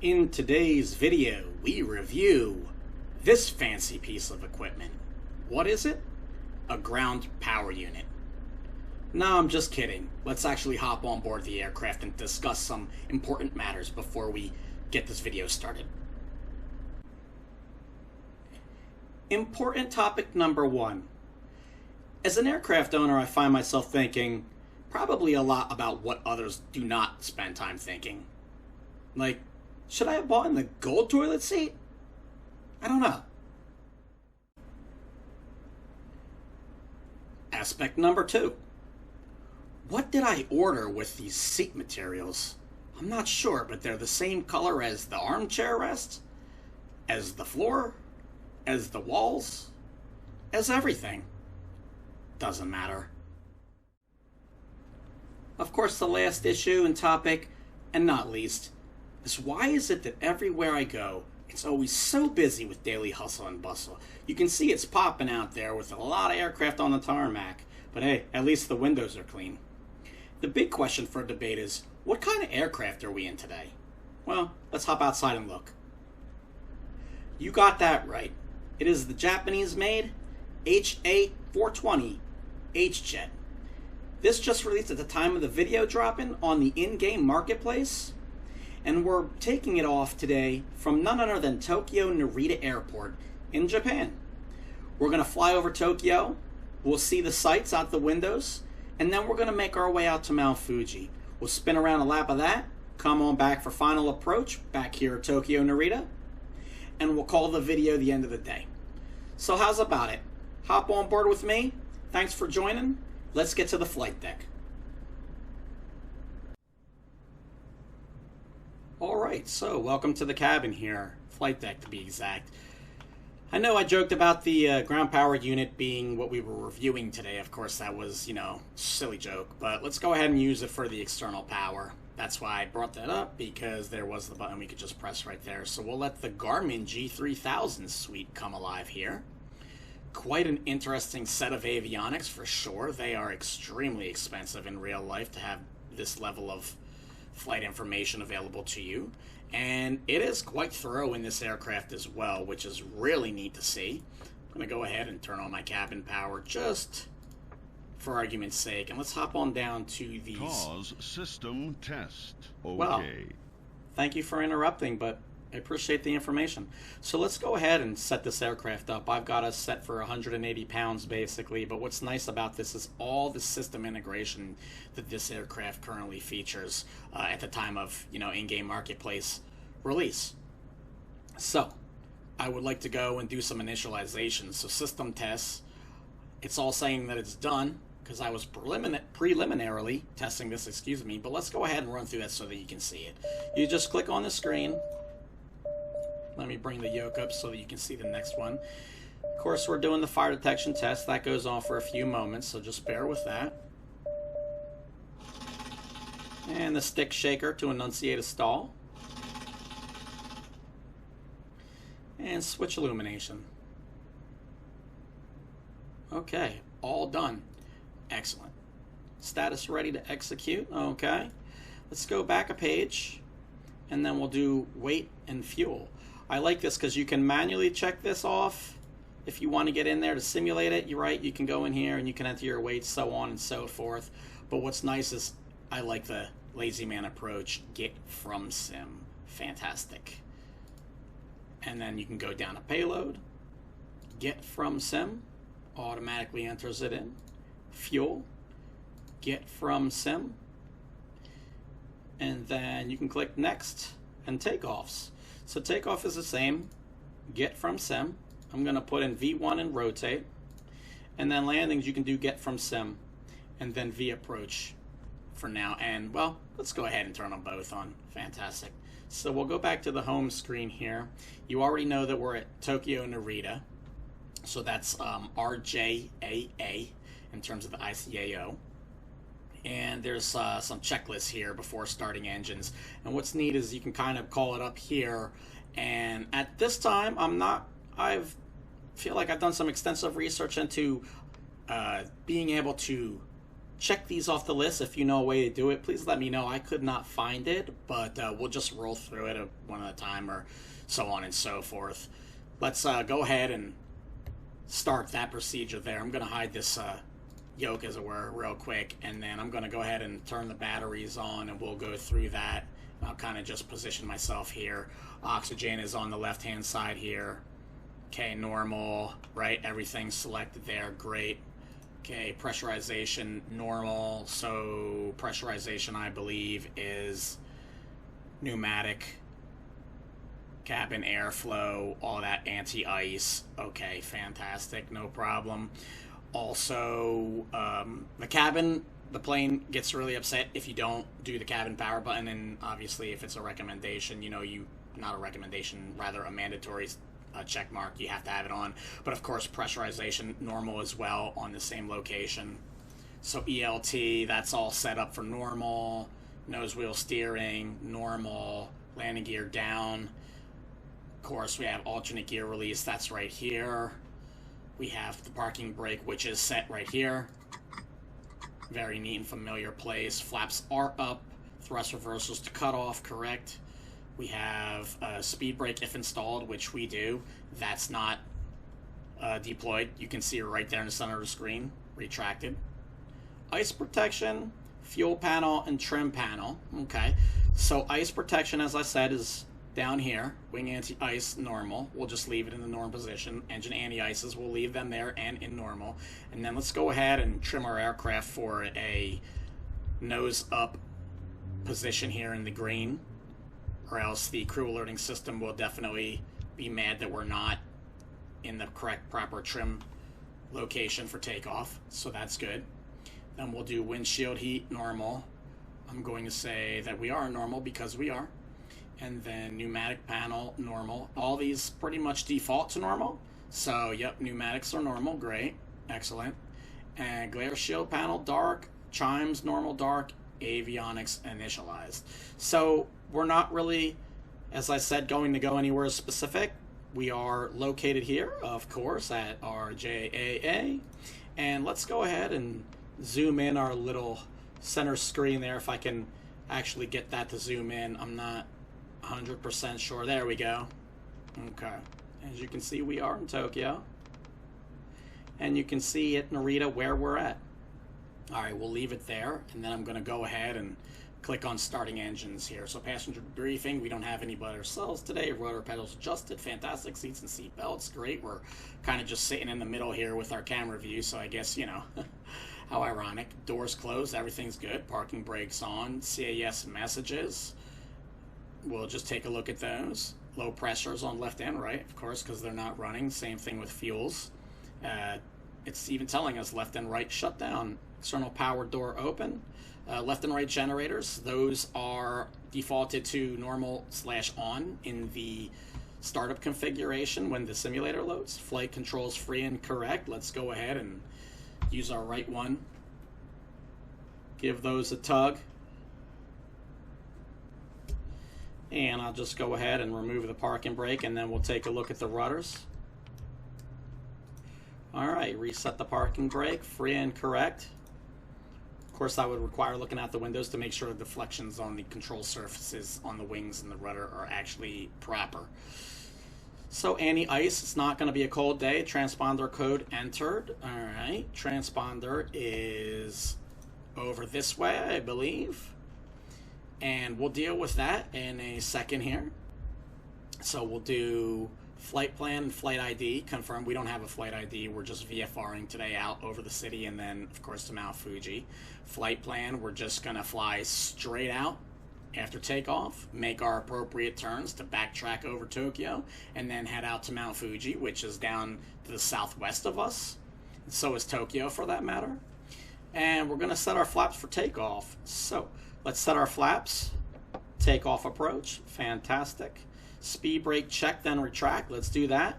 In today's video, we review this fancy piece of equipment. What is it? A ground power unit. No, I'm just kidding. Let's actually hop on board the aircraft and discuss some important matters before we get this video started. Important topic number one. As an aircraft owner, I find myself thinking probably a lot about what others do not spend time thinking. Like, should I have bought in the gold toilet seat? I don't know. Aspect number two. What did I order with these seat materials? I'm not sure, but they're the same color as the armchair rest, as the floor, as the walls, as everything. Doesn't matter. Of course, the last issue and topic, and not least, is why is it that everywhere I go, it's always so busy with daily hustle and bustle? You can see it's popping out there with a lot of aircraft on the tarmac, but hey, at least the windows are clean. The big question for debate is, what kind of aircraft are we in today? Well, let's hop outside and look. You got that right. It is the Japanese-made HA420 HJET. This just released at the time of the video dropping on the in-game marketplace, and we're taking it off today from none other than Tokyo Narita Airport in Japan. We're going to fly over Tokyo, we'll see the sights out the windows, and then we're going to make our way out to Mount Fuji. We'll spin around a lap of that, come on back for final approach back here at Tokyo Narita, and we'll call the video the end of the day. So how's about it? Hop on board with me. Thanks for joining. Let's get to the flight deck. Alright, so welcome to the cabin here. Flight deck to be exact. I know I joked about the ground power unit being what we were reviewing today. Of course, that was, silly joke. But let's go ahead and use it for the external power. That's why I brought that up, because there was the button we could just press right there. So we'll let the Garmin G3000 suite come alive here. Quite an interesting set of avionics for sure. They are extremely expensive in real life to have this level of flight information available to you. And it is quite thorough in this aircraft as well, which is really neat to see. I'm going to go ahead and turn on my cabin power just for argument's sake. And let's hop on down to these. Pause system test. Okay. Well, thank you for interrupting, but I appreciate the information. So let's go ahead and set this aircraft up. I've got us set for 180 pounds basically, but what's nice about this is all the system integration that this aircraft currently features at the time of, in-game marketplace release. So I would like to go and do some initialization. So system tests, it's all saying that it's done because I was preliminarily testing this, but let's go ahead and run through that so that you can see it. You just click on the screen. Let me bring the yoke up so that you can see the next one. Of course, we're doing the fire detection test. That goes on for a few moments, so just bear with that. And the stick shaker to enunciate a stall. And switch illumination. Okay, all done. Excellent. Status ready to execute. Okay. Let's go back a page, and then we'll do weight and fuel. I like this because you can manually check this off if you want to get in there to simulate it. You're right, you can go in here and you can enter your weights, so on and so forth. But what's nice is I like the lazy man approach, get from sim. Fantastic. And then you can go down to payload, get from sim, automatically enters it in. Fuel, get from sim, and then you can click next and takeoffs. So takeoff is the same, get from sim. I'm going to put in V1 and rotate. And then landings you can do get from sim and then V approach for now. And well, let's go ahead and turn them both on. Fantastic. So we'll go back to the home screen here. You already know that we're at Tokyo Narita. So that's RJAA in terms of the ICAO. And there's some checklists here before starting engines. And what's neat is you can kind of call it up here. And at this time, I feel like I've done some extensive research into being able to check these off the list. If you know a way to do it, please let me know. I could not find it, but we'll just roll through it one at a time, or so on and so forth. Let's go ahead and start that procedure there. I'm going to hide this yoke, as it were, real quick, and then I'm going to go ahead and turn the batteries on, and we'll go through that. I'll kind of just position myself here. Oxygen is on the left-hand side here. Okay, normal, right? Everything's selected there. Great. Okay, pressurization, normal. So pressurization, I believe, is pneumatic, cabin airflow, all that, anti-ice. Okay, fantastic, no problem. Also, the cabin, the plane gets really upset if you don't do the cabin power button, and obviously if it's a recommendation, you know, not a recommendation, rather a mandatory check mark, you have to have it on. But of course, pressurization, normal as well on the same location. So ELT, that's all set up for normal. Nose wheel steering, normal. Landing gear down. Of course, we have alternate gear release, that's right here. We have the parking brake, which is set right here. Very neat and familiar place. Flaps are up. Thrust reversals to cut off, correct. We have a speed brake if installed, which we do. That's not deployed. You can see it right there in the center of the screen, retracted. Ice protection, fuel panel, and trim panel. Okay, so ice protection, as I said, is down here. Wing anti-ice, normal. We'll just leave it in the normal position. Engine anti-ices, we'll leave them there and in normal. And then let's go ahead and trim our aircraft for a nose up position here in the green, or else the crew alerting system will definitely be mad that we're not in the correct proper trim location for takeoff. So that's good. Then we'll do windshield heat, normal. I'm going to say that we are normal because we are. And then pneumatic panel, normal. All these pretty much default to normal. So, yep, pneumatics are normal. Great. Excellent. And glare shield panel, dark. Chimes, normal, dark. Avionics, initialized. So, we're not really, as I said, going to go anywhere specific. We are located here, of course, at RJAA. And let's go ahead and zoom in our little center screen there, if I can actually get that to zoom in. I'm not 100% sure. There we go. Okay. As you can see, we are in Tokyo. And you can see at Narita where we're at. Alright, we'll leave it there. And then I'm going to go ahead and click on starting engines here. So passenger briefing, we don't have any but ourselves today. Rotor pedals adjusted, fantastic. Seats and seat belts, great. We're kind of just sitting in the middle here with our camera view, so I guess, you know, how ironic. Doors closed, everything's good. Parking brakes on. CAS messages. We'll just take a look at those. Low pressures on left and right, of course, because they're not running. Same thing with fuels. It's even telling us left and right shut down. External power door open. Left and right generators, those are defaulted to normal/on in the startup configuration when the simulator loads. Flight controls free and correct. Let's go ahead and use our right one. Give those a tug. And I'll just go ahead and remove the parking brake, and then we'll take a look at the rudders. Alright, reset the parking brake, free and correct. Of course, that would require looking out the windows to make sure the deflections on the control surfaces on the wings and the rudder are actually proper. So anti-ice, it's not going to be a cold day. Transponder code entered. Alright, transponder is over this way, I believe. And we'll deal with that in a second here. So we'll do flight plan and flight ID. Confirm we don't have a flight ID. We're just VFRing today out over the city and then, of course, to Mount Fuji. Flight plan, we're just going to fly straight out after takeoff, make our appropriate turns to backtrack over Tokyo, and then head out to Mount Fuji, which is down to the southwest of us. So is Tokyo, for that matter. And we're going to set our flaps for takeoff. So let's set our flaps. Takeoff approach. Fantastic. Speed brake check, then retract. Let's do that.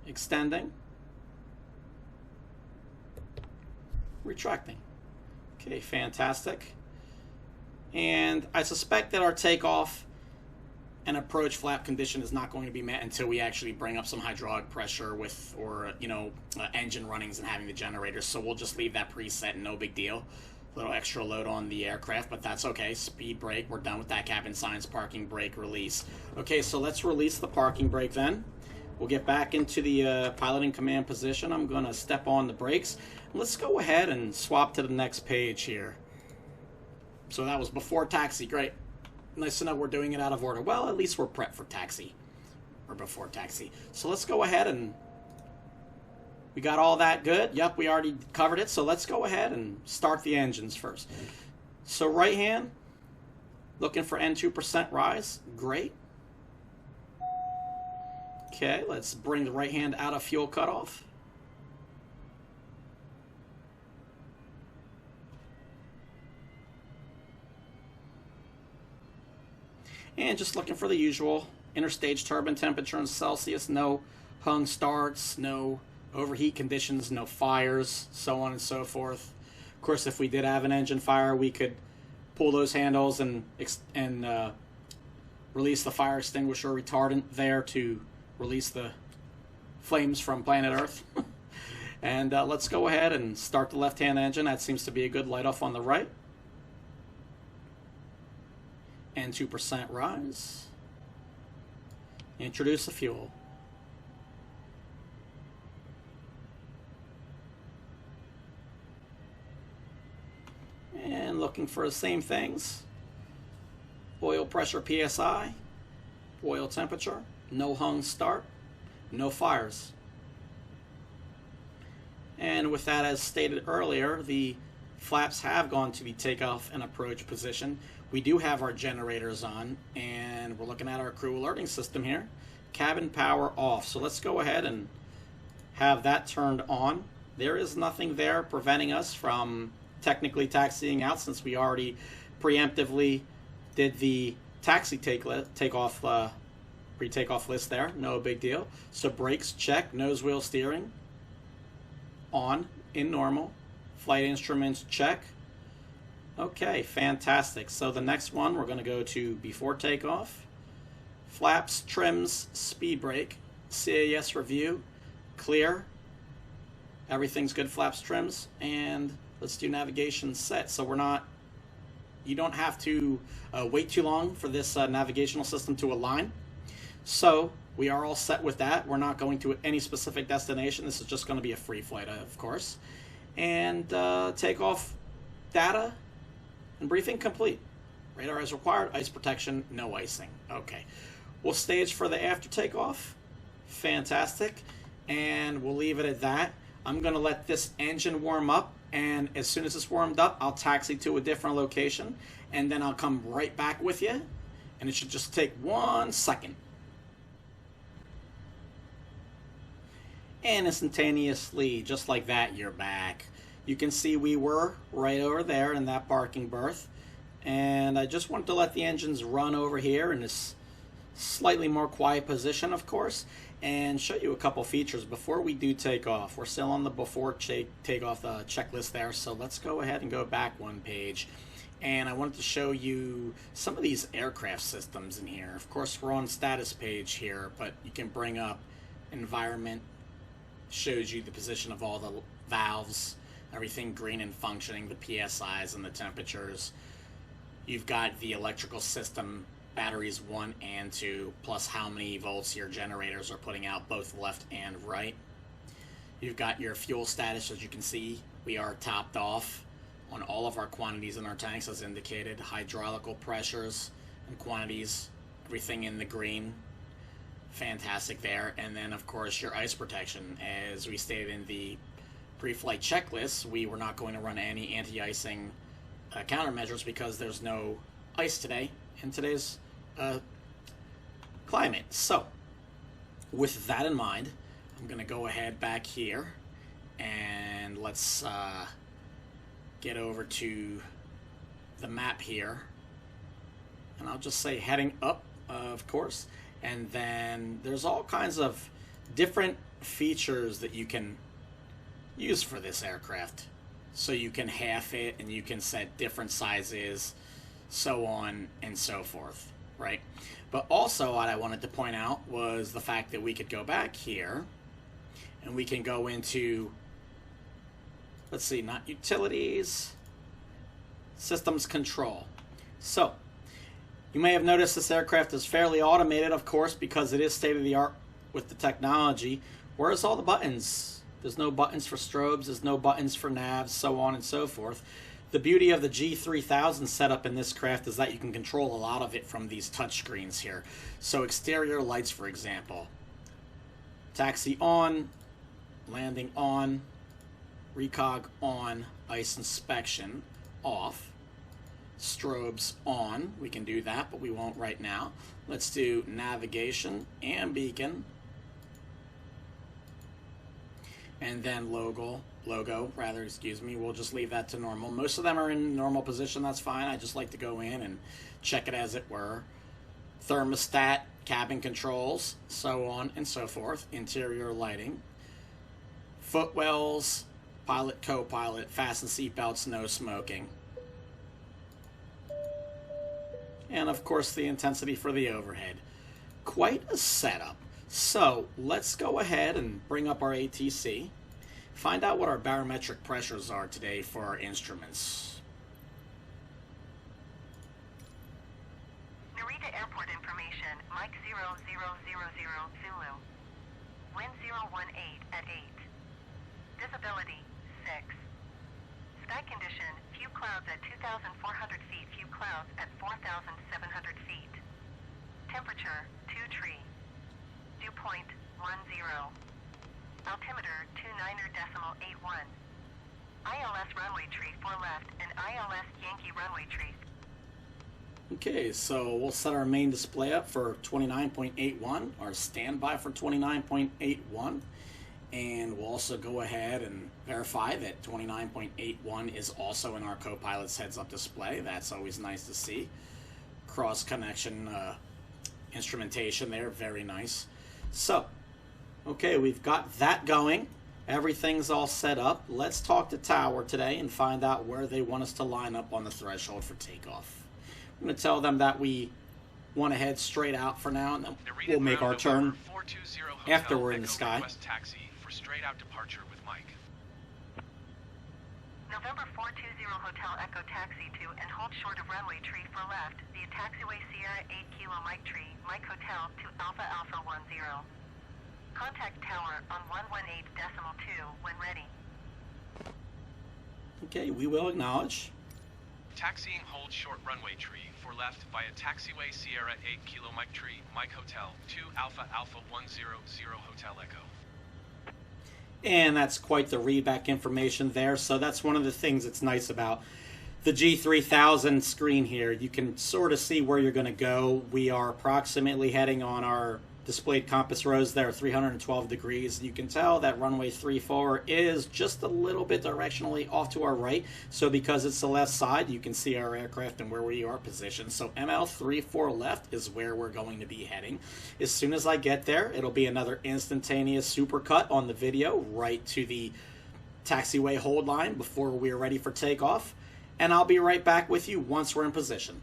Extending. Retracting. Okay, fantastic. And I suspect that our takeoff an approach flap condition is not going to be met until we actually bring up some hydraulic pressure with, or engine runnings and having the generators. So we'll just leave that preset, no big deal. A little extra load on the aircraft, but that's okay. Speed brake, we're done with that. Cabin signs, parking brake, release. Okay, so let's release the parking brake then. We'll get back into the piloting command position. I'm going to step on the brakes. Let's go ahead and swap to the next page here. So that was before taxi, great. Nice to know we're doing it out of order. Well, at least we're prepped for taxi, or before taxi. So let's go ahead and, we got all that good. Yep, we already covered it. So let's go ahead and start the engines first. So right hand, looking for N2% rise, great. Okay, let's bring the right hand out of fuel cutoff. And just looking for the usual interstage turbine temperature in Celsius, no hung starts, no overheat conditions, no fires, so on and so forth. Of course, if we did have an engine fire, we could pull those handles and release the fire extinguisher retardant there to release the flames from planet Earth. And let's go ahead and start the left-hand engine. That seems to be a good light-off on the right. And 2% rise. Introduce the fuel. And looking for the same things. Oil pressure PSI, oil temperature, no hung start, no fires. And with that, as stated earlier, the flaps have gone to the takeoff and approach position. We do have our generators on, and we're looking at our crew alerting system here. Cabin power off. So let's go ahead and have that turned on. There is nothing there preventing us from technically taxiing out, since we already preemptively did the taxi takeoff pre-takeoff list there. No big deal. So brakes check, nose wheel steering on in normal, flight instruments check. Okay, fantastic. So the next one we're going to go to before takeoff. Flaps, trims, speed brake, CAS review, clear. Everything's good, flaps, trims, and let's do navigation set. So you don't have to wait too long for this navigational system to align. So we are all set with that. We're not going to any specific destination. This is just going to be a free flight, of course. And takeoff data and briefing complete. Radar as required, ice protection, no icing. Okay. We'll stage for the after takeoff. Fantastic. And we'll leave it at that. I'm going to let this engine warm up, and as soon as it's warmed up, I'll taxi to a different location, and then I'll come right back with you, and it should just take 1 second. And instantaneously, just like that, you're back. You can see we were right over there in that parking berth, and I just wanted to let the engines run over here in this slightly more quiet position, of course, and show you a couple features before we do take off. We're still on the before takeoff checklist there, so let's go ahead and go back one page. And I wanted to show you some of these aircraft systems in here. Of course, we're on status page here, but you can bring up environment, shows you the position of all the valves, everything green and functioning, the PSIs and the temperatures. You've got the electrical system, batteries 1 and 2, plus how many volts your generators are putting out, both left and right. You've got your fuel status. As you can see, we are topped off on all of our quantities in our tanks, as indicated. Hydraulical pressures and quantities, everything in the green. Fantastic there. And then, of course, your ice protection. As we stated in the pre-flight checklist, we were not going to run any anti-icing countermeasures because there's no ice today in today's climate. So, with that in mind, I'm going to go ahead back here and let's get over to the map here. And I'll just say heading up, of course. And then there's all kinds of different features that you can use for this aircraft. So you can half it and you can set different sizes, so on and so forth. right? But also what I wanted to point out was the fact that we could go back here and we can go into, let's see, not utilities, systems control. So you may have noticed this aircraft is fairly automated, of course, because it is state-of-the-art with the technology. Where's all the buttons? There's no buttons for strobes, there's no buttons for navs, so on and so forth. The beauty of the G3000 setup in this craft is that you can control a lot of it from these touch screens here. So exterior lights, for example. Taxi on, landing on, recog on, ice inspection off. Strobes on, we can do that, but we won't right now. Let's do navigation and beacon. And then logo, excuse me, we'll just leave that to normal. Most of them are in normal position, that's fine. I just like to go in and check it as it were. Thermostat, cabin controls, so on and so forth. Interior lighting. Footwells, pilot, co-pilot, fasten seatbelts, no smoking. And of course the intensity for the overhead. Quite a setup. So let's go ahead and bring up our ATC, find out what our barometric pressures are today for our instruments. Narita Airport information, Mike 0000 Zulu. Wind 018 at 8. Visibility 6. Sky condition, few clouds at 2,400 feet, few clouds at 4,700 feet. Temperature 2°. Dew point 10. Altimeter 29.81. ILS runway tree 4 left and ILS Yankee runway tree. Okay, so we'll set our main display up for 29.81, our standby for 29.81, and we'll also go ahead and verify that 29.81 is also in our co-pilot's heads-up display. That's always nice to see. Cross-connection instrumentation there, very nice. So, okay, we've got that going. Everything's all set up. Let's talk to Tower today and find out where they want us to line up on the threshold for takeoff. I'm going to tell them that we want to head straight out for now, and then we'll make our turn after we're in the sky. Taxi for straight out departure with Mike. November 420 Hotel Echo Taxi to and hold short of runway tree for left via taxiway Sierra 8 Kilo Mike tree, Mike Hotel to Alpha Alpha 10. Contact tower on 118.2 when ready. Okay, we will acknowledge. Taxiing hold short runway tree for left via taxiway Sierra 8 Kilo Mike tree, Mike Hotel to Alpha Alpha 100 Hotel Echo. And that's quite the readback information there. So that's one of the things that's nice about the G3000 screen here. You can sort of see where you're going to go. We are approximately heading on our displayed compass rose there, 312 degrees. You can tell that runway 34 is just a little bit directionally off to our right. So because it's the left side, you can see our aircraft and where we are positioned. So ML34 left is where we're going to be heading. As soon as I get there, it'll be another instantaneous supercut on the video right to the taxiway hold line before we're ready for takeoff. And I'll be right back with you once we're in position.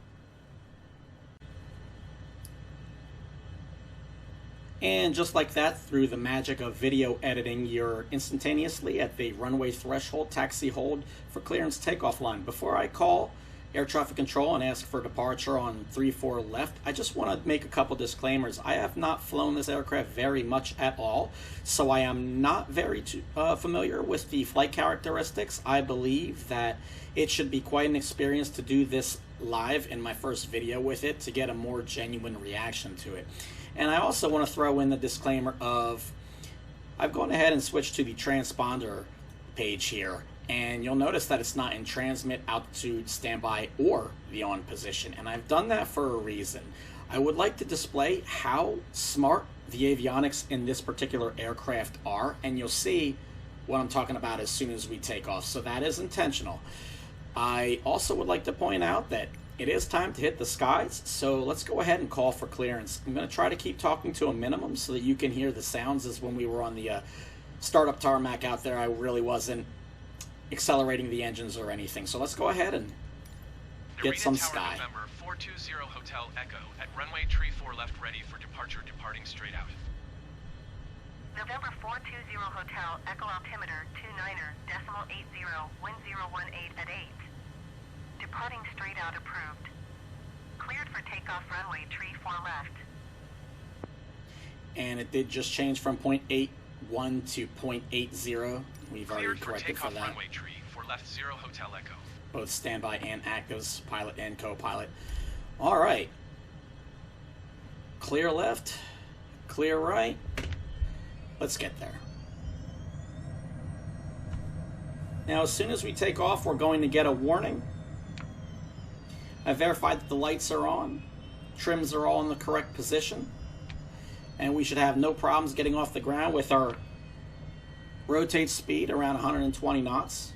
And just like that, through the magic of video editing, you're instantaneously at the runway threshold taxi hold for clearance takeoff line. Before I call air traffic control and ask for departure on 34 left, I just want to make a couple disclaimers. I have not flown this aircraft very much at all, so I am not very familiar with the flight characteristics. I believe that it should be quite an experience to do this live in my first video with it to get a more genuine reaction to it. And I also want to throw in the disclaimer of I've gone ahead and switched to the transponder page here, and you'll notice that it's not in transmit, altitude, standby, or the on position, and I've done that for a reason. I would like to display how smart the avionics in this particular aircraft are, and you'll see what I'm talking about as soon as we take off, so that is intentional. I also would like to point out that it is time to hit the skies, so let's go ahead and call for clearance. I'm going to try to keep talking to a minimum so that you can hear the sounds, as when we were on the startup tarmac out there, I really wasn't accelerating the engines or anything. So let's go ahead and get some Tower, sky. November 420 Hotel Echo at runway tree 4 left ready for departure departing straight out. November 420 Hotel, Echo altimeter 29er.80, wind 018 at 8. Departing straight out approved. Cleared for takeoff runway tree 4 left. And it did just change from 0.81 to 0.80. We've already corrected for that. Runway tree 4 left 0 Hotel Echo. Both standby and actives, pilot and co-pilot. All right. Clear left, clear right. Let's get there. Now, as soon as we take off, we're going to get a warning. I verified that the lights are on, trims are all in the correct position, and we should have no problems getting off the ground with our rotate speed around 120 knots,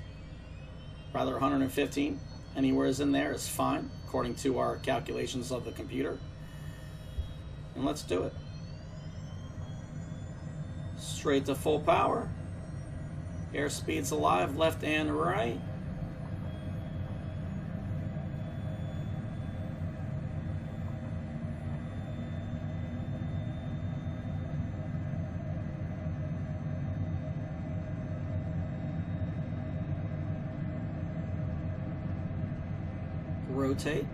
rather 115. Anywhere is in there is fine, according to our calculations of the computer. And let's do it. Straight to full power. Airspeed's alive, left and right. Rotate.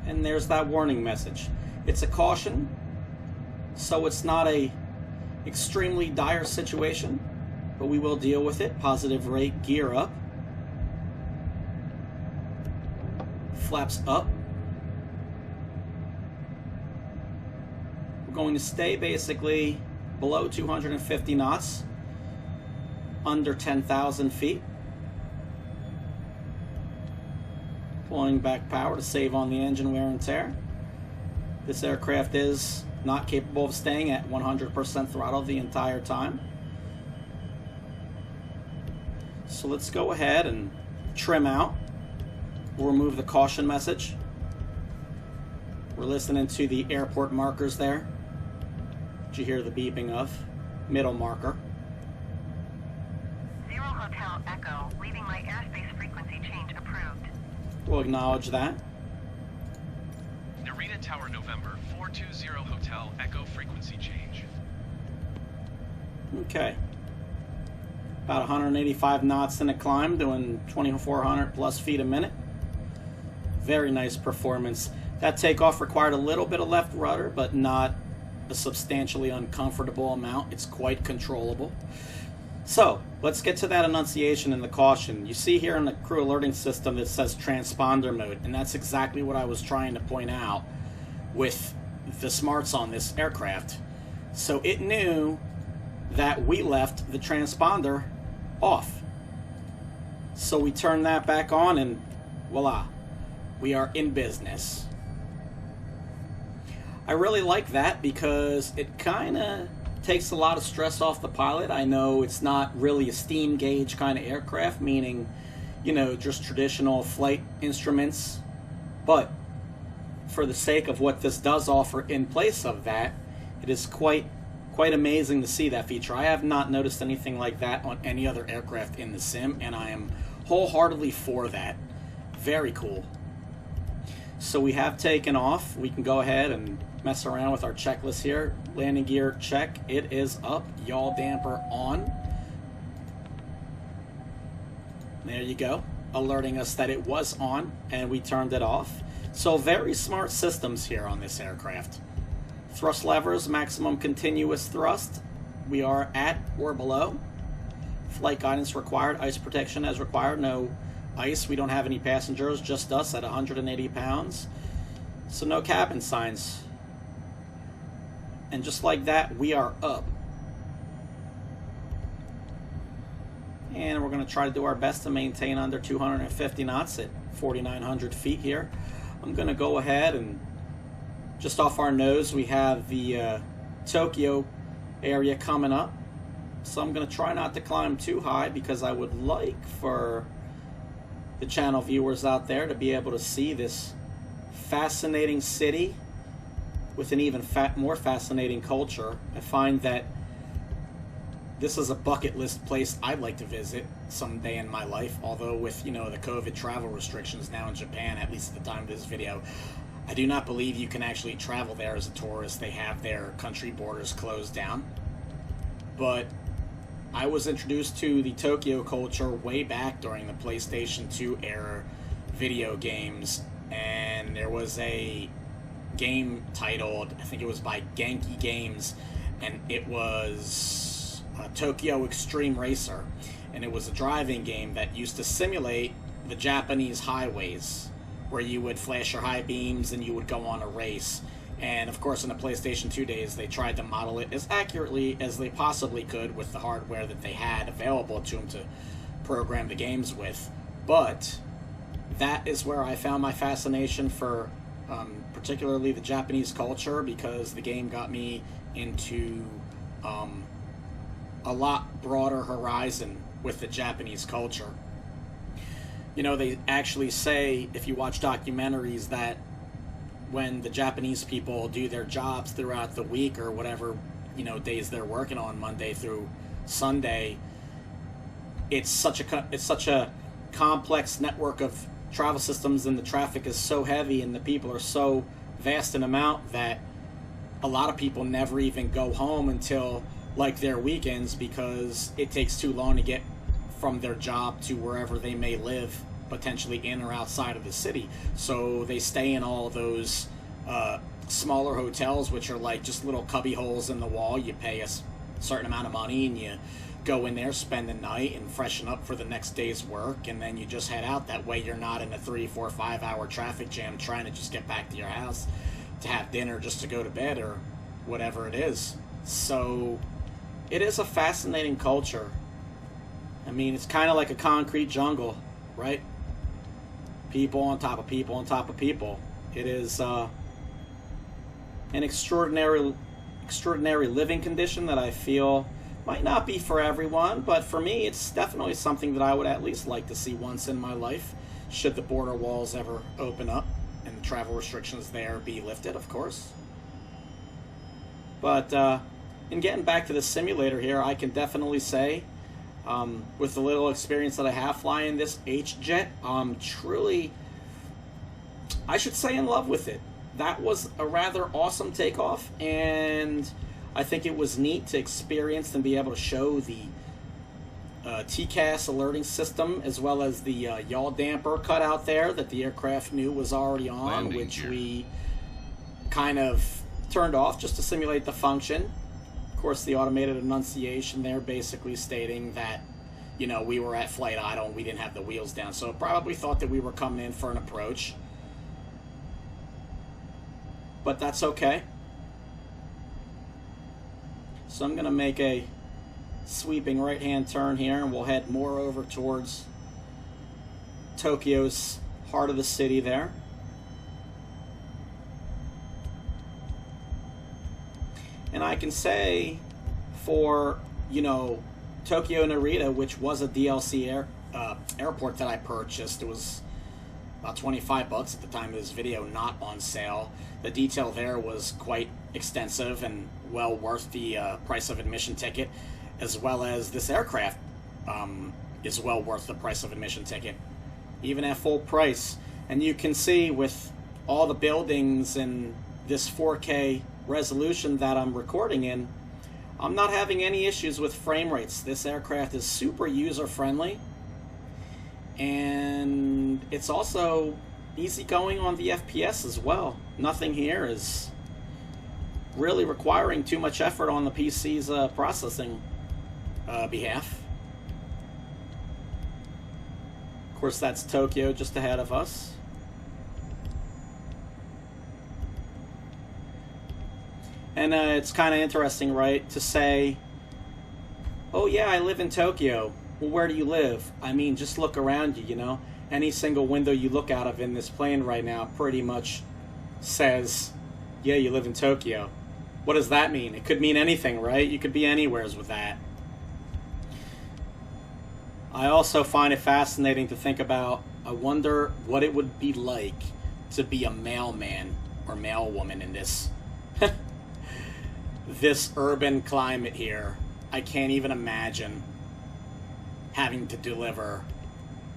And there's that warning message. It's a caution, so it's not a extremely dire situation, but we will deal with it. Positive rate, gear up. Flaps up. We're going to stay basically below 250 knots, under 10,000 feet. Pulling back power to save on the engine wear and tear. This aircraft is not capable of staying at 100% throttle the entire time. So let's go ahead and trim out. We'll remove the caution message. We're listening to the airport markers there. Did you hear the beeping of? Middle marker. 0 Hotel Echo, leaving my airspace frequency change approved. We'll acknowledge that. Narita Tower, November 420 Hotel Echo frequency change. Okay. About 185 knots in a climb, doing 2,400 plus feet a minute. Very nice performance. That takeoff required a little bit of left rudder, but not a substantially uncomfortable amount. It's quite controllable. So, let's get to that enunciation and the caution. You see here in the crew alerting system that says transponder mode, and that's exactly what I was trying to point out with the smarts on this aircraft. So it knew that we left the transponder off. So we turned that back on and voila, we are in business. I really like that because it kind of takes a lot of stress off the pilot. I know it's not really a steam gauge kind of aircraft, meaning, you know, just traditional flight instruments, but for the sake of what this does offer in place of that, it is quite amazing to see that feature. I have not noticed anything like that on any other aircraft in the sim, and I am wholeheartedly for that. Very cool. So we have taken off. We can go ahead and mess around with our checklist here. Landing gear check. It is up. Yaw damper on. There you go. Alerting us that it was on, and we turned it off. So very smart systems here on this aircraft. Thrust levers, maximum continuous thrust. We are at or below. Flight guidance required. Ice protection as required. No ice. We don't have any passengers, just us at 180 pounds. So no cabin signs. And just like that, we are up. And we're going to try to do our best to maintain under 250 knots at 4,900 feet here. I'm going to go ahead and just off our nose, we have the Tokyo area coming up. So I'm going to try not to climb too high because I would like for the channel viewers out there to be able to see this fascinating city with an even more fascinating culture. I find that this is a bucket list place I'd like to visit. someday in my life. Although with, you know, the COVID travel restrictions now in Japan, at least at the time of this video, I do not believe you can actually travel there as a tourist. They have their country borders closed down. But I was introduced to the Tokyo culture way back during the PlayStation 2 era video games, and there was a game titled, I think it was by Genki Games, and it was Tokyo Extreme Racer, and it was a driving game that used to simulate the Japanese highways, where you would flash your high beams and you would go on a race. And of course in the PlayStation 2 days they tried to model it as accurately as they possibly could with the hardware that they had available to them to program the games with. But that is where I found my fascination for particularly the Japanese culture, because the game got me into a lot broader horizon with the Japanese culture. You know, they actually say, if you watch documentaries, that when the Japanese people do their jobs throughout the week or whatever, you know, days they're working on, Monday through Sunday, it's such a complex network of travel systems, and the traffic is so heavy and the people are so vast in amount that a lot of people never even go home until like their weekends, because it takes too long to get from their job to wherever they may live, potentially in or outside of the city. So they stay in all those smaller hotels, which are like just little cubby holes in the wall. You pay a certain amount of money and you go in there, spend the night, and freshen up for the next day's work, and then you just head out. That way you're not in a 3, 4, 5 hour traffic jam trying to just get back to your house to have dinner, just to go to bed or whatever it is. So it is a fascinating culture. I mean, it's kind of like a concrete jungle, right? People on top of people on top of people. It is an extraordinary living condition that I feel might not be for everyone, but for me it's definitely something that I would at least like to see once in my life, should the border walls ever open up and the travel restrictions there be lifted, of course. But in getting back to the simulator here, I can definitely say, with the little experience that I have flying this HJET, truly, I should say, in love with it. That was a rather awesome takeoff, and I think it was neat to experience and be able to show the TCAS alerting system, as well as the yaw damper cut out there that the aircraft knew was already on, Landing which gear. we kind of turned off just to simulate the function. Of course, the automated annunciation there basically stating that, you know, we were at flight idle and we didn't have the wheels down, so it probably thought that we were coming in for an approach. But that's okay. So I'm going to make a sweeping right-hand turn here, and we'll head more over towards Tokyo's heart of the city there. And I can say for, you know, Tokyo Narita, which was a DLC airport that I purchased, it was about 25 bucks at the time of this video, not on sale. The detail there was quite extensive and well worth the price of admission ticket, as well as this aircraft is well worth the price of admission ticket, even at full price. And you can see with all the buildings and this 4K resolution that I'm recording in, I'm not having any issues with frame rates. This aircraft is super user-friendly, and it's also easygoing on the FPS as well. Nothing here is really requiring too much effort on the PC's processing behalf. Of course, that's Tokyo just ahead of us. And it's kind of interesting, right, to say, oh yeah, I live in Tokyo. Well, where do you live? I mean, just look around you, you know. Any single window you look out of in this plane right now pretty much says, yeah, you live in Tokyo. What does that mean? It could mean anything, right? You could be anywheres with that. I also find it fascinating to think about, I wonder what it would be like to be a mailman or mailwoman in this this urban climate here. I can't even imagine having to deliver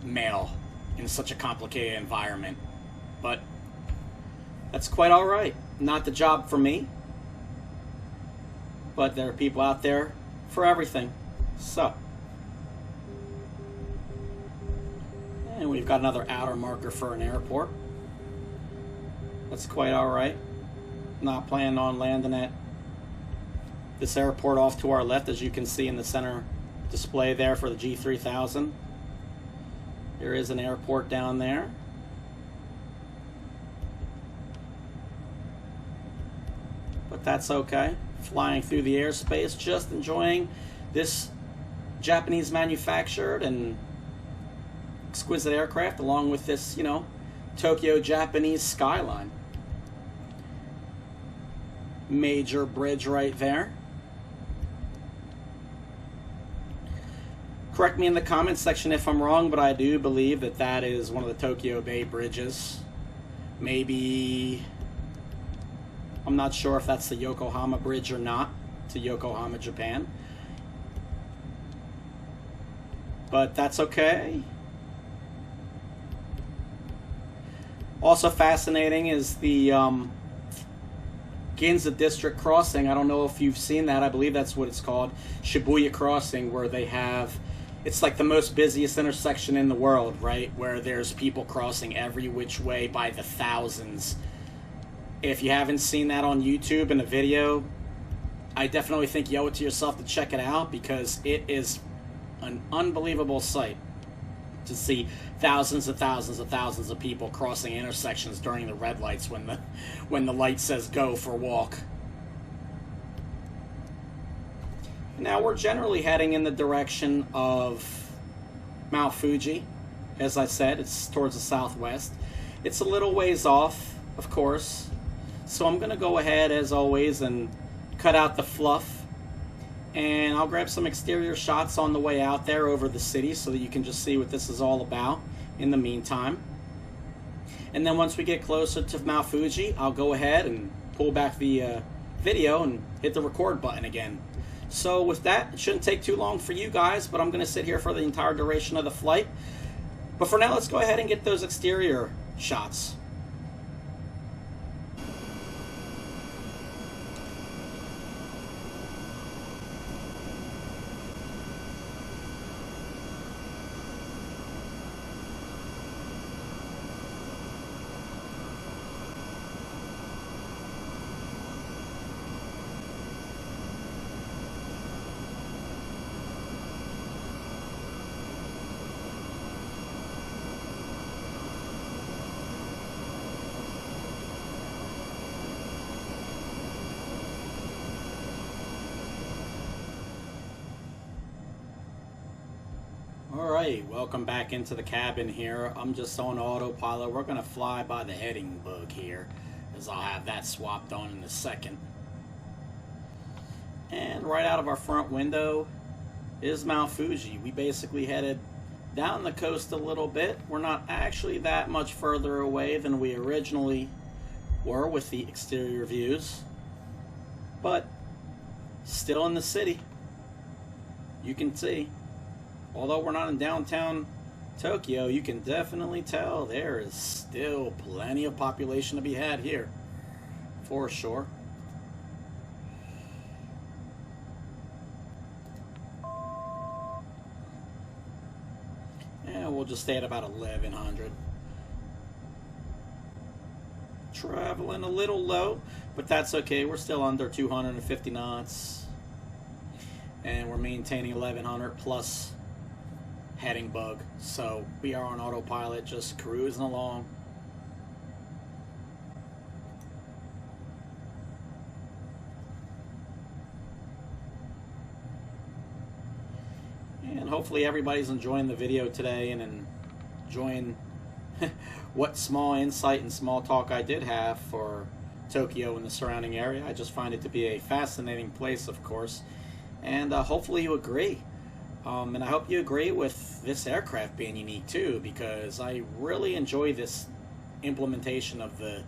mail in such a complicated environment. But that's quite all right. Not the job for me, but there are people out there for everything. So, and we've got another outer marker for an airport. That's quite all right. Not planning on landing at this airport off to our left, as you can see in the center display there for the G3000. There is an airport down there. But that's okay. Flying through the airspace, just enjoying this Japanese manufactured and exquisite aircraft, along with this, you know, Tokyo Japanese skyline. Major bridge right there. Correct me in the comments section if I'm wrong, but I do believe that that is one of the Tokyo Bay bridges. Maybe, I'm not sure if that's the Yokohama bridge or not, to Yokohama, Japan. But that's okay. Also fascinating is the Ginza District Crossing. I don't know if you've seen that. I believe that's what it's called. Shibuya Crossing, where they have, it's like the most busiest intersection in the world, right? Where there's people crossing every which way by the thousands. If you haven't seen that on YouTube in a video, I definitely think you owe it to yourself to check it out, because it is an unbelievable sight to see thousands and thousands and thousands of people crossing intersections during the red lights when the light says go for walk. Now we're generally heading in the direction of Mount Fuji. As I said, it's towards the southwest. It's a little ways off, of course. So I'm going to go ahead, as always, and cut out the fluff. And I'll grab some exterior shots on the way out there over the city so that you can just see what this is all about in the meantime. And then once we get closer to Mount Fuji, I'll go ahead and pull back the video and hit the record button again. So with that, it shouldn't take too long for you guys, but I'm going to sit here for the entire duration of the flight. But for now, let's go ahead and get those exterior shots. Alright, welcome back into the cabin here. I'm just on autopilot. We're going to fly by the heading bug here, as I'll have that swapped on in a second. And right out of our front window is Mount Fuji. We basically headed down the coast a little bit. We're not actually that much further away than we originally were with the exterior views, but still in the city. You can see. Although we're not in downtown Tokyo, you can definitely tell there is still plenty of population to be had here, for sure. And we'll just stay at about 1100. Traveling a little low, but that's okay. We're still under 250 knots. And we're maintaining 1100 plus heading bug, so we are on autopilot, just cruising along. And hopefully everybody's enjoying the video today and enjoying what small insight and small talk I did have for Tokyo and the surrounding area. I just find it to be a fascinating place, of course, and hopefully you agree. And I hope you agree with this aircraft being unique too, because I really enjoy this implementation of the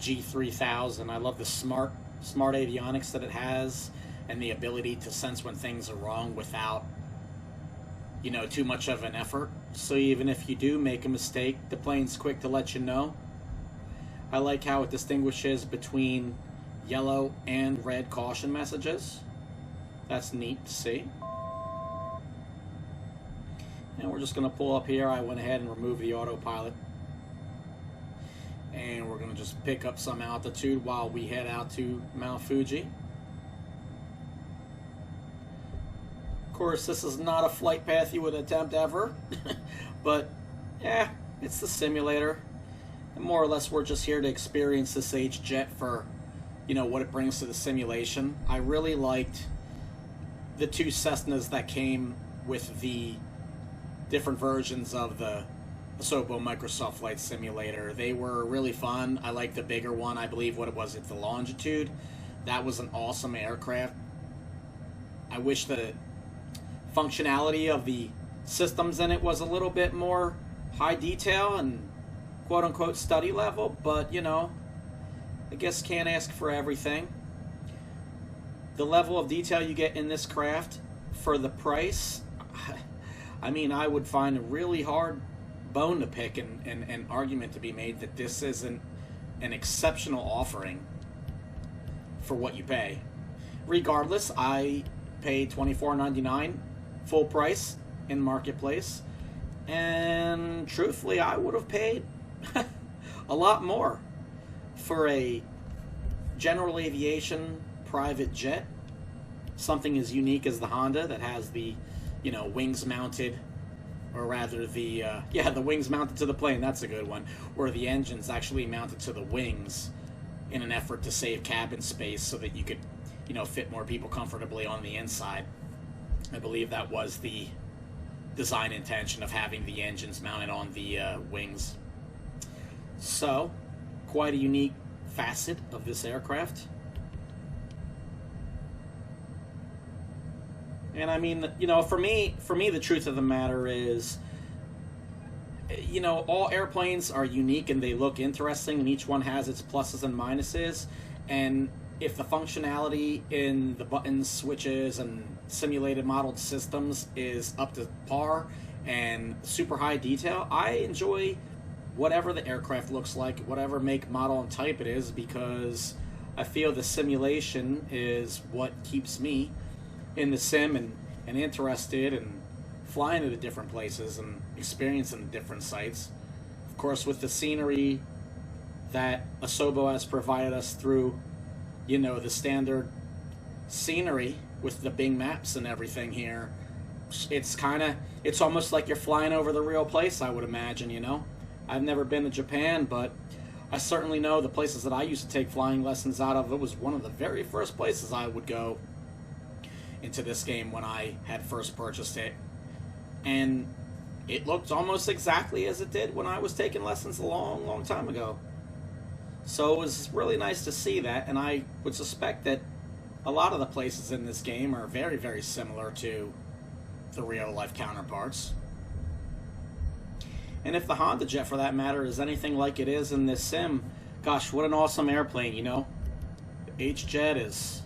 G3000. I love the smart avionics that it has, and the ability to sense when things are wrong without too much of an effort. So even if you do make a mistake, the plane's quick to let you know. I like how it distinguishes between yellow and red caution messages. That's neat to see. And we're just going to pull up here. I went ahead and removed the autopilot. And we're going to just pick up some altitude while we head out to Mount Fuji. Of course, this is not a flight path you would attempt ever. But, yeah, it's the simulator. And more or less, we're just here to experience this HJET for, what it brings to the simulation. I really liked the two Cessnas that came with the different versions of the Asobo Microsoft Flight Simulator. They were really fun. I like the bigger one. I believe, what it was, it's the Longitude. That was an awesome aircraft. I wish the functionality of the systems in it was a little bit more high detail and quote-unquote study level, but, I guess can't ask for everything. The level of detail you get in this craft for the price, I mean, I would find a really hard bone to pick and an argument to be made that this isn't an exceptional offering for what you pay. Regardless, I paid $24.99 full price in Marketplace, and truthfully, I would have paid a lot more for a general aviation private jet, something as unique as the Honda that has the wings mounted, or rather the wings mounted to the plane. That's a good one. Or the engines actually mounted to the wings in an effort to save cabin space so that you could, fit more people comfortably on the inside. I believe that was the design intention of having the engines mounted on the wings. So, quite a unique facet of this aircraft. And I mean, for me, the truth of the matter is, all airplanes are unique and they look interesting, and each one has its pluses and minuses. And if the functionality in the buttons, switches, and simulated modeled systems is up to par and super high detail, I enjoy whatever the aircraft looks like, whatever make, model, and type it is, because I feel the simulation is what keeps me in the sim and interested and flying to the different places and experiencing the different sites. Of course, with the scenery that Asobo has provided us through, the standard scenery with the Bing maps and everything here, it's almost like you're flying over the real place, I would imagine, I've never been to Japan, but I certainly know the places that I used to take flying lessons out of. It was one of the very first places I would go into this game when I had first purchased it. And it looked almost exactly as it did when I was taking lessons a long, long time ago. So it was really nice to see that, and I would suspect that a lot of the places in this game are very, very similar to the real-life counterparts. And if the Honda Jet, for that matter, is anything like it is in this sim, gosh, what an awesome airplane, HJET is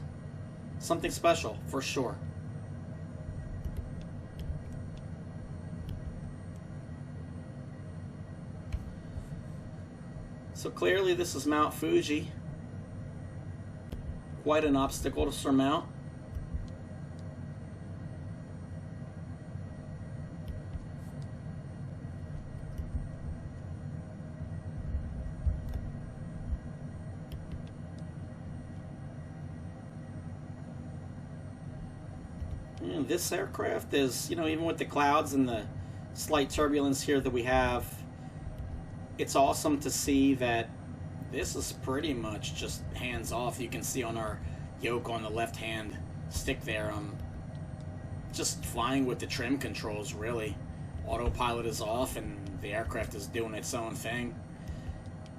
something special, for sure. So clearly this is Mount Fuji. Quite an obstacle to surmount. And this aircraft is, even with the clouds and the slight turbulence here that we have, it's awesome to see that this is pretty much just hands off. You can see on our yoke on the left hand stick there, just flying with the trim controls, really. Autopilot is off and the aircraft is doing its own thing.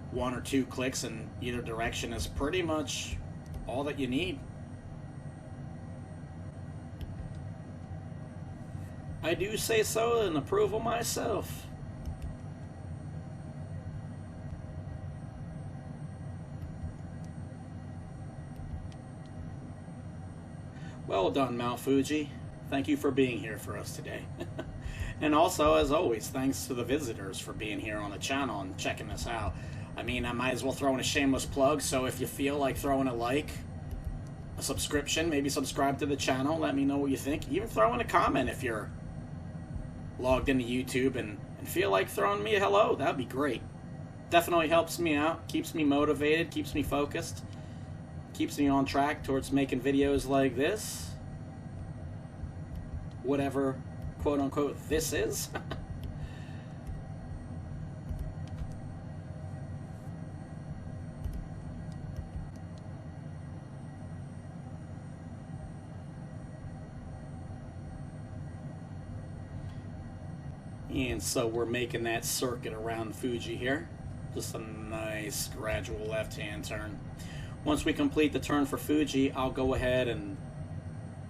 One or two clicks in either direction is pretty much all that you need. I do say so and approval myself. Well done, Mount Fuji. Thank you for being here for us today. And also, as always, thanks to the visitors for being here on the channel and checking us out. I mean, I might as well throw in a shameless plug, so if you feel like throwing a like, a subscription, maybe subscribe to the channel, let me know what you think. Even throw in a comment if you're logged into YouTube and feel like throwing me a hello. That'd be great. Definitely helps me out, keeps me motivated, keeps me focused, keeps me on track towards making videos like this. Whatever, quote-unquote, this is. And so we're making that circuit around Fuji here. Just a nice gradual left-hand turn. Once we complete the turn for Fuji, I'll go ahead and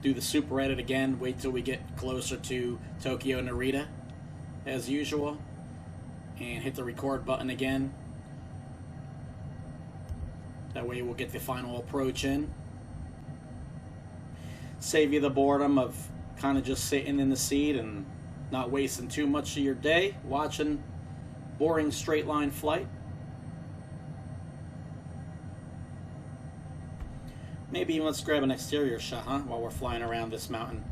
do the super edit again. Wait till we get closer to Tokyo Narita, as usual. And hit the record button again. That way we'll get the final approach in. Save you the boredom of kind of just sitting in the seat and not wasting too much of your day watching boring straight line flight. Maybe let's grab an exterior shot, huh? While we're flying around this mountain.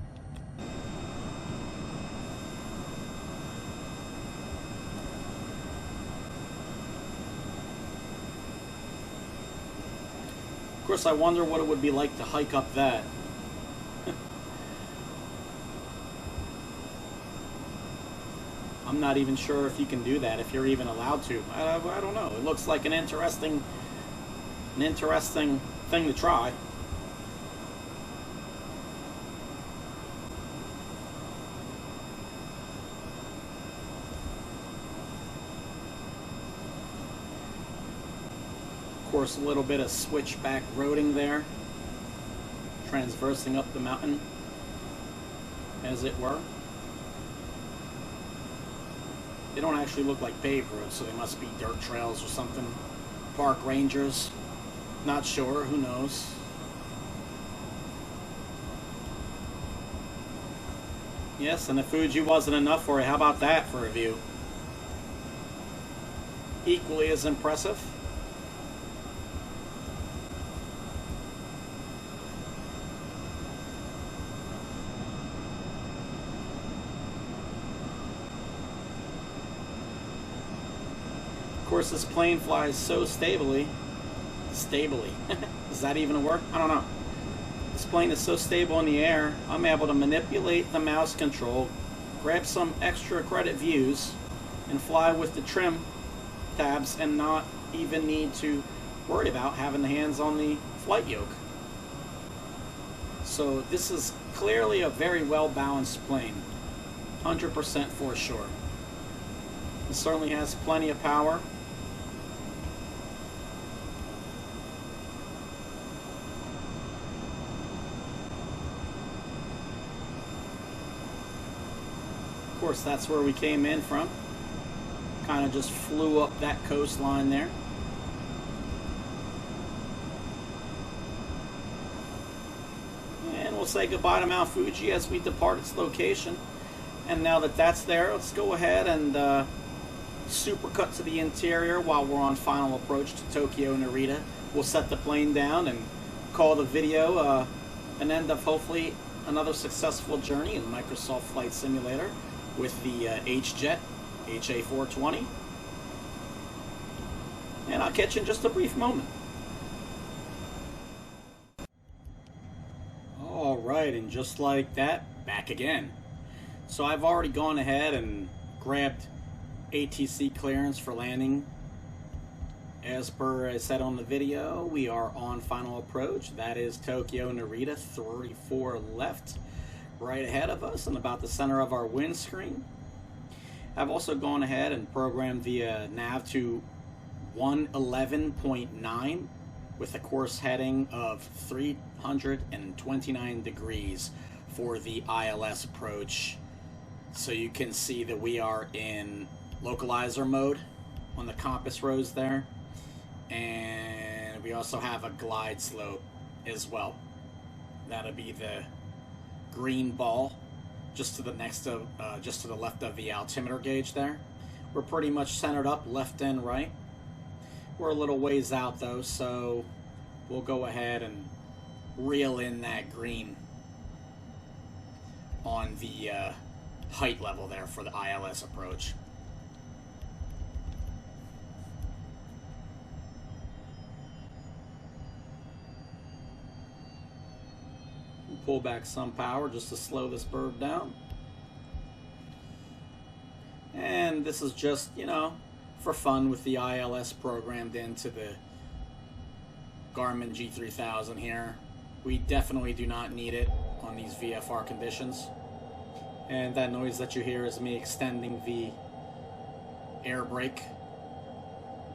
Of course, I wonder what it would be like to hike up that. I'm not even sure if you can do that, if you're even allowed to. I don't know. It looks like an interesting thing to try. Of course, a little bit of switchback roading there, transversing up the mountain, as it were. They don't actually look like paved roads, so they must be dirt trails or something. Park rangers. Not sure. Who knows? Yes, and if Fuji wasn't enough for you, how about that for a view? Equally as impressive. Of course, this plane flies so stably. Is that even a word? I don't know. This plane is so stable in the air, I'm able to manipulate the mouse control, grab some extra credit views, and fly with the trim tabs and not even need to worry about having the hands on the flight yoke. So this is clearly a very well-balanced plane. 100% for sure. It certainly has plenty of power. Of course, that's where we came in from. Kind of just flew up that coastline there. And we'll say goodbye to Mount Fuji as we depart its location. And now that that's there, let's go ahead and super cut to the interior while we're on final approach to Tokyo Narita. We'll set the plane down and call the video an end of hopefully another successful journey in Microsoft Flight Simulator with the HJET HA420. And I'll catch you in just a brief moment. Alright, and just like that, back again. So I've already gone ahead and grabbed ATC clearance for landing. As per I said on the video, we are on final approach. That is Tokyo Narita, 34 left, right ahead of us and about the center of our windscreen. I've also gone ahead and programmed the nav to 111.9 with a course heading of 329 degrees for the ILS approach. So you can see that we are in localizer mode on the compass rose there. And we also have a glide slope as well. That'll be the green ball just to the just to the left of the altimeter gauge there. We're pretty much centered up, left and right. We're a little ways out though, so we'll go ahead and reel in that green on the height level there for the ILS approach. Pull back some power just to slow this bird down. And this is just, you know, for fun with the ILS programmed into the Garmin G3000 here. We definitely do not need it on these VFR conditions. And that noise that you hear is me extending the air brake.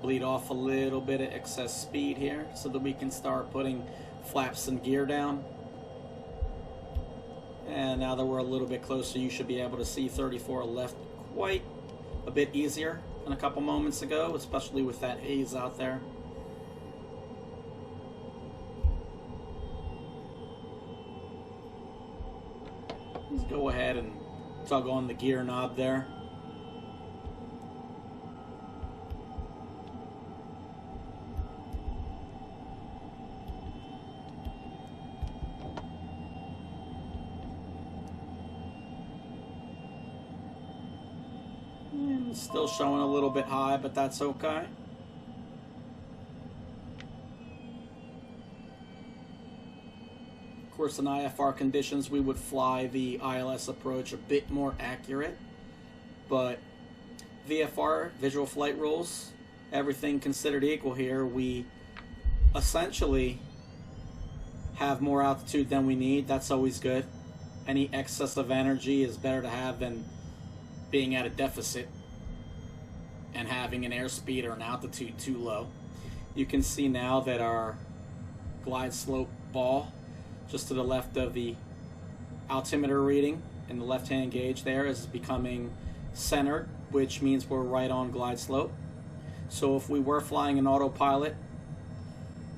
Bleed off a little bit of excess speed here so that we can start putting flaps and gear down. And now that we're a little bit closer, you should be able to see 34 left quite a bit easier than a couple moments ago, especially with that haze out there. Let's go ahead and tug on the gear knob there. Still showing a little bit high, but that's okay. Of course, in IFR conditions, we would fly the ILS approach a bit more accurate, but VFR, visual flight rules, everything considered equal here, we essentially have more altitude than we need. That's always good. Any excess of energy is better to have than being at a deficit and having an airspeed or an altitude too low. You can see now that our glide slope ball just to the left of the altimeter reading in the left-hand gauge there is becoming centered, which means we're right on glide slope. So if we were flying an autopilot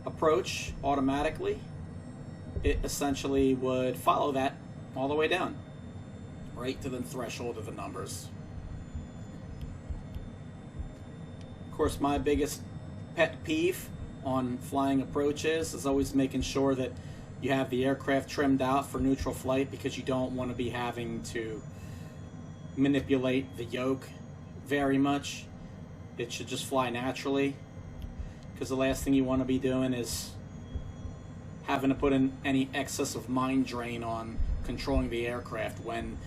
approach automatically, it essentially would follow that all the way down, right to the threshold of the numbers. Of course, my biggest pet peeve on flying approaches is always making sure that you have the aircraft trimmed out for neutral flight, because you don't want to be having to manipulate the yoke very much. It should just fly naturally, because the last thing you want to be doing is having to put in any excess of mind drain on controlling the aircraft when,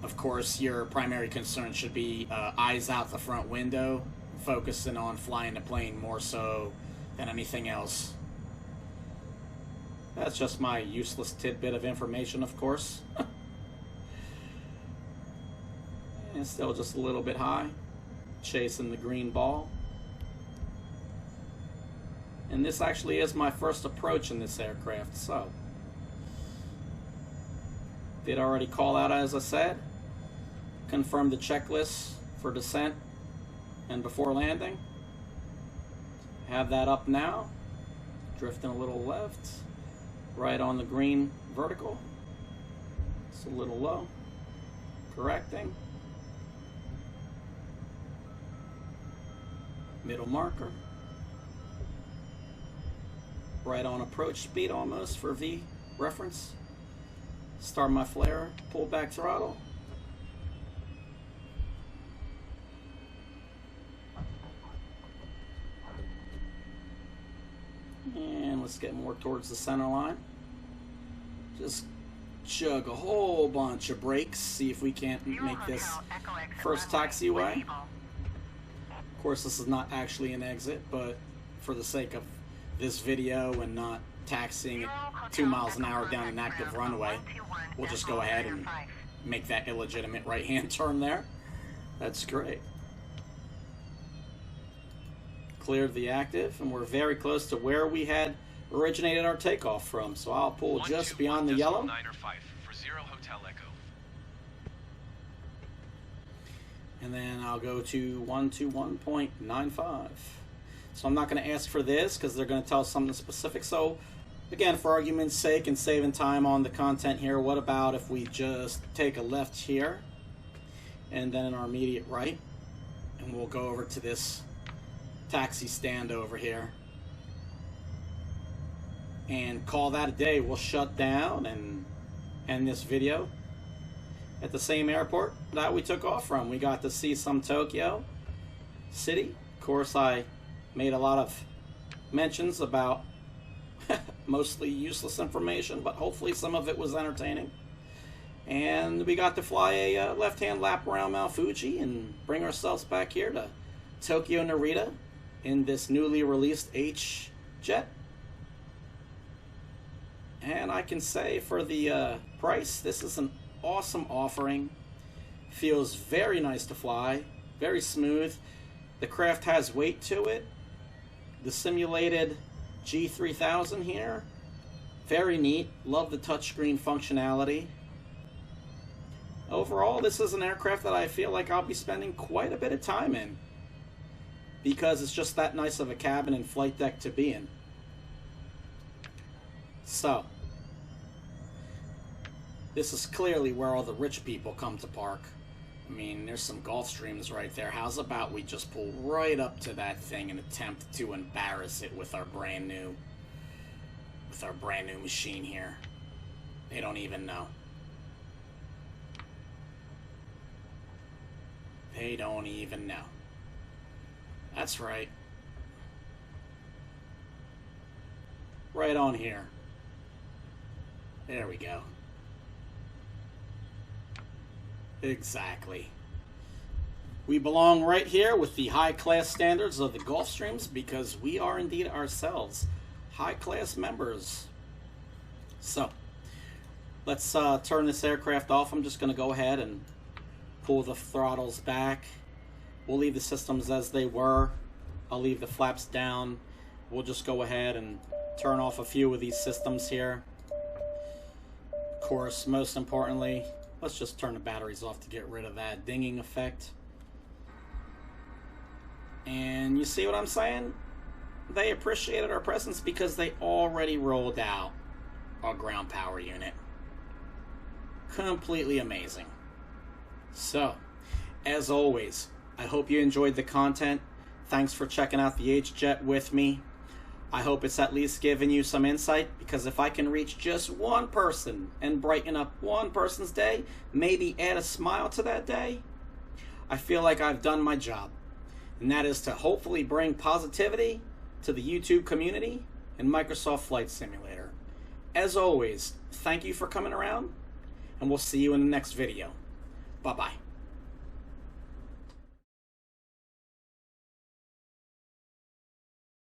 of course, your primary concern should be eyes out the front window, focusing on flying the plane more so than anything else. That's just my useless tidbit of information, of course. And still just a little bit high, chasing the green ball. And this actually is my first approach in this aircraft, so did already call out, as I said, confirm the checklist for descent and before landing. Have that up now, drifting a little left, right on the green vertical. It's a little low, correcting. Middle marker, right on approach speed almost for V reference. Start my flare, pull back throttle. And let's get more towards the center line. Just chug a whole bunch of brakes, see if we can't make this first taxiway. Of course, this is not actually an exit, but for the sake of this video and not taxiing at 2 miles an hour down an active runway, we'll just go ahead and make that illegitimate right-hand turn there. That's great. Cleared the active, and we're very close to where we had originated our takeoff from. So I'll pull just beyond the yellow. For 0 Hotel Echo. And then I'll go to 121.95. So I'm not going to ask for this because they're going to tell us something specific. So Again, for argument's sake and saving time on the content here, what about if we just take a left here and then our immediate right, and we'll go over to this taxi stand over here and call that a day. We'll shut down and end this video at the same airport that we took off from. We got to see some Tokyo City. Of course, I made a lot of mentions about mostly useless information, but hopefully some of it was entertaining. And we got to fly a left-hand lap around Mount Fuji and bring ourselves back here to Tokyo Narita in this newly released HJET. And I can say for the price, this is an awesome offering. Feels very nice to fly, very smooth. The craft has weight to it. The simulated G3000 here, very neat. Love the touchscreen functionality. Overall, this is an aircraft that I feel like I'll be spending quite a bit of time in because it's just that nice of a cabin and flight deck to be in. So, this is clearly where all the rich people come to park. I mean, there's some Gulfstreams right there. How's about we just pull right up to that thing and attempt to embarrass it with our brand new machine here. They don't even know. They don't even know. That's right. Right on here. There we go. Exactly. We belong right here with the high-class standards of the Gulfstreams because we are indeed ourselves high-class members. So, let's turn this aircraft off. I'm just going to go ahead and pull the throttles back. We'll leave the systems as they were. I'll leave the flaps down. We'll just go ahead and turn off a few of these systems here. Of course, most importantly, let's just turn the batteries off to get rid of that dinging effect. And you see what I'm saying? They appreciated our presence because they already rolled out our ground power unit. Completely amazing. So, as always, I hope you enjoyed the content. Thanks for checking out the HJET with me. I hope it's at least given you some insight, because if I can reach just one person and brighten up one person's day, maybe add a smile to that day, I feel like I've done my job. And that is to hopefully bring positivity to the YouTube community and Microsoft Flight Simulator. As always, thank you for coming around, and we'll see you in the next video. Bye-bye.